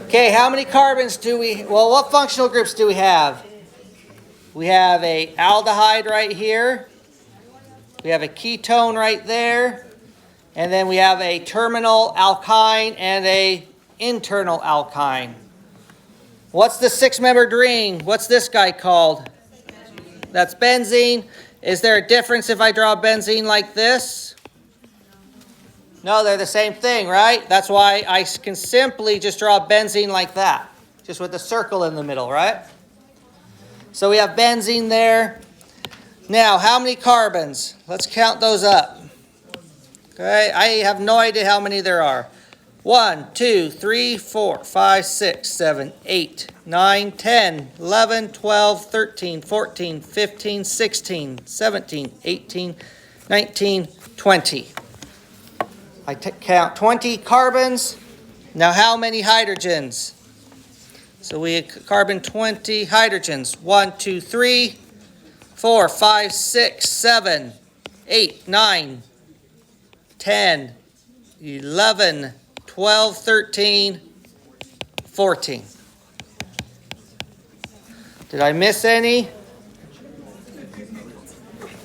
Okay, how many carbons do we, well, what functional groups do we have? We have a aldehyde right here. We have a ketone right there. And then we have a terminal alkyne and a internal alkyne. What's the six-membered ring? What's this guy called? That's benzene. Is there a difference if I draw benzene like this? No, they're the same thing, right? That's why I can simply just draw benzene like that, just with a circle in the middle, right? So we have benzene there. Now, how many carbons? Let's count those up. Okay, I have no idea how many there are. 1, 2, 3, 4, 5, 6, 7, 8, 9, 10, 11, 12, 13, 14, 15, 16, 17, 18, 19, 20. I count 20 carbons. Now how many hydrogens? So we carbon 20 hydrogens. 1, 2, 3, 4, 5, 6, 7, 8, 9, 10, 11, 12, 13, 14. Did I miss any?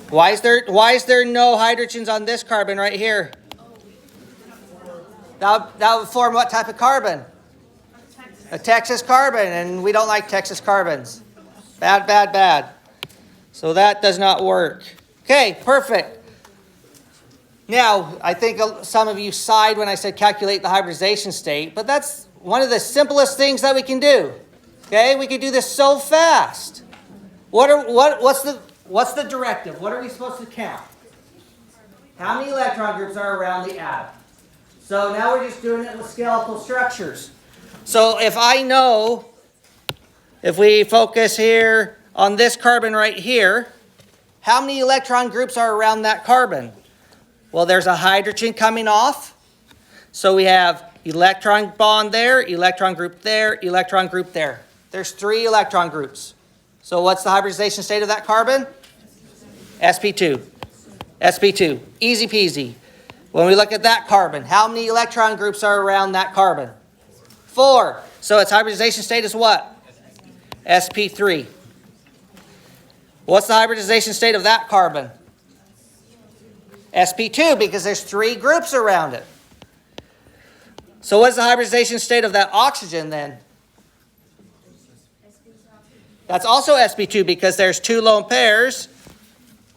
Why is there no hydrogens on this carbon right here? That would form what type of carbon? A Texas carbon, and we don't like Texas carbons. Bad, bad, bad. So that does not work. Okay, perfect. Now, I think some of you sighed when I said calculate the hybridization state, but that's one of the simplest things that we can do. Okay, we can do this so fast. What's the directive? What are we supposed to count? How many electron groups are around the atom? So now we're just doing it with skeletal structures. So if we focus here on this carbon right here, how many electron groups are around that carbon? Well, there's a hydrogen coming off. So we have electron bond there, electron group there, electron group there. There's 3 electron groups. So what's the hybridization state of that carbon? sp2. sp2. Easy peasy. When we look at that carbon, how many electron groups are around that carbon? 4. So its hybridization state is what? sp3. What's the hybridization state of that carbon? sp2, because there's 3 groups around it. So what's the hybridization state of that oxygen then? That's also sp2 because there's 2 lone pairs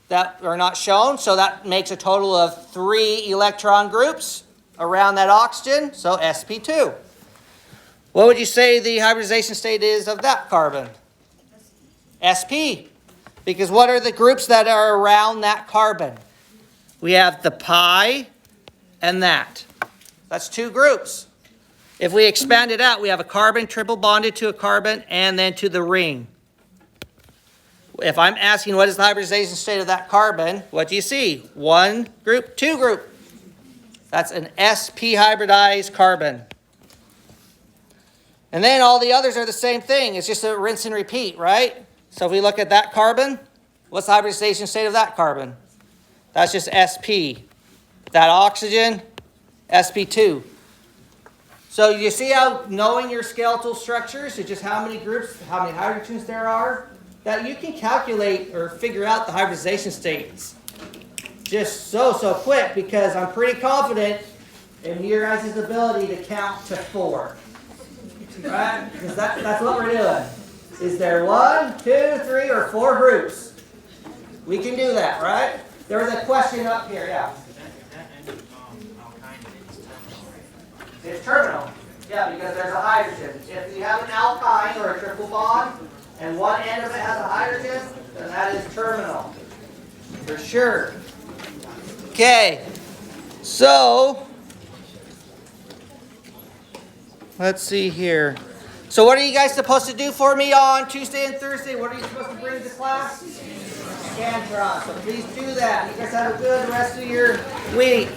that are not shown. So that makes a total of 3 electron groups around that oxygen. So sp2. What would you say the hybridization state is of that carbon? sp. Because what are the groups that are around that carbon? We have the pi and that. That's 2 groups. If we expand it out, we have a carbon triple bonded to a carbon and then to the ring. If I'm asking what is the hybridization state of that carbon, what do you see? 1 group, 2 group. That's an sp hybridized carbon. And then all the others are the same thing. It's just a rinse and repeat, right? So if we look at that carbon, what's the hybridization state of that carbon? That's just sp. That oxygen, sp2. So you see how knowing your skeletal structures, is just how many groups, how many hydrogens there are, that you can calculate or figure out the hybridization states just so quick, because I'm pretty confident in your guys' ability to count to 4. Right? Because that's what we're doing. Is there 1, 2, 3, or 4 groups? We can do that, right? There was a question up here, yeah. It's terminal. Yeah, because there's a hydrogen. If you have an alkyne or a triple bond, and one end of it has a hydrogen, then that is terminal. For sure. Okay. So, let's see here. So what are you guys supposed to do for me on Tuesday and Thursday? What are you supposed to bring to class? Scantron. So please do that. You guys have a good rest of your week.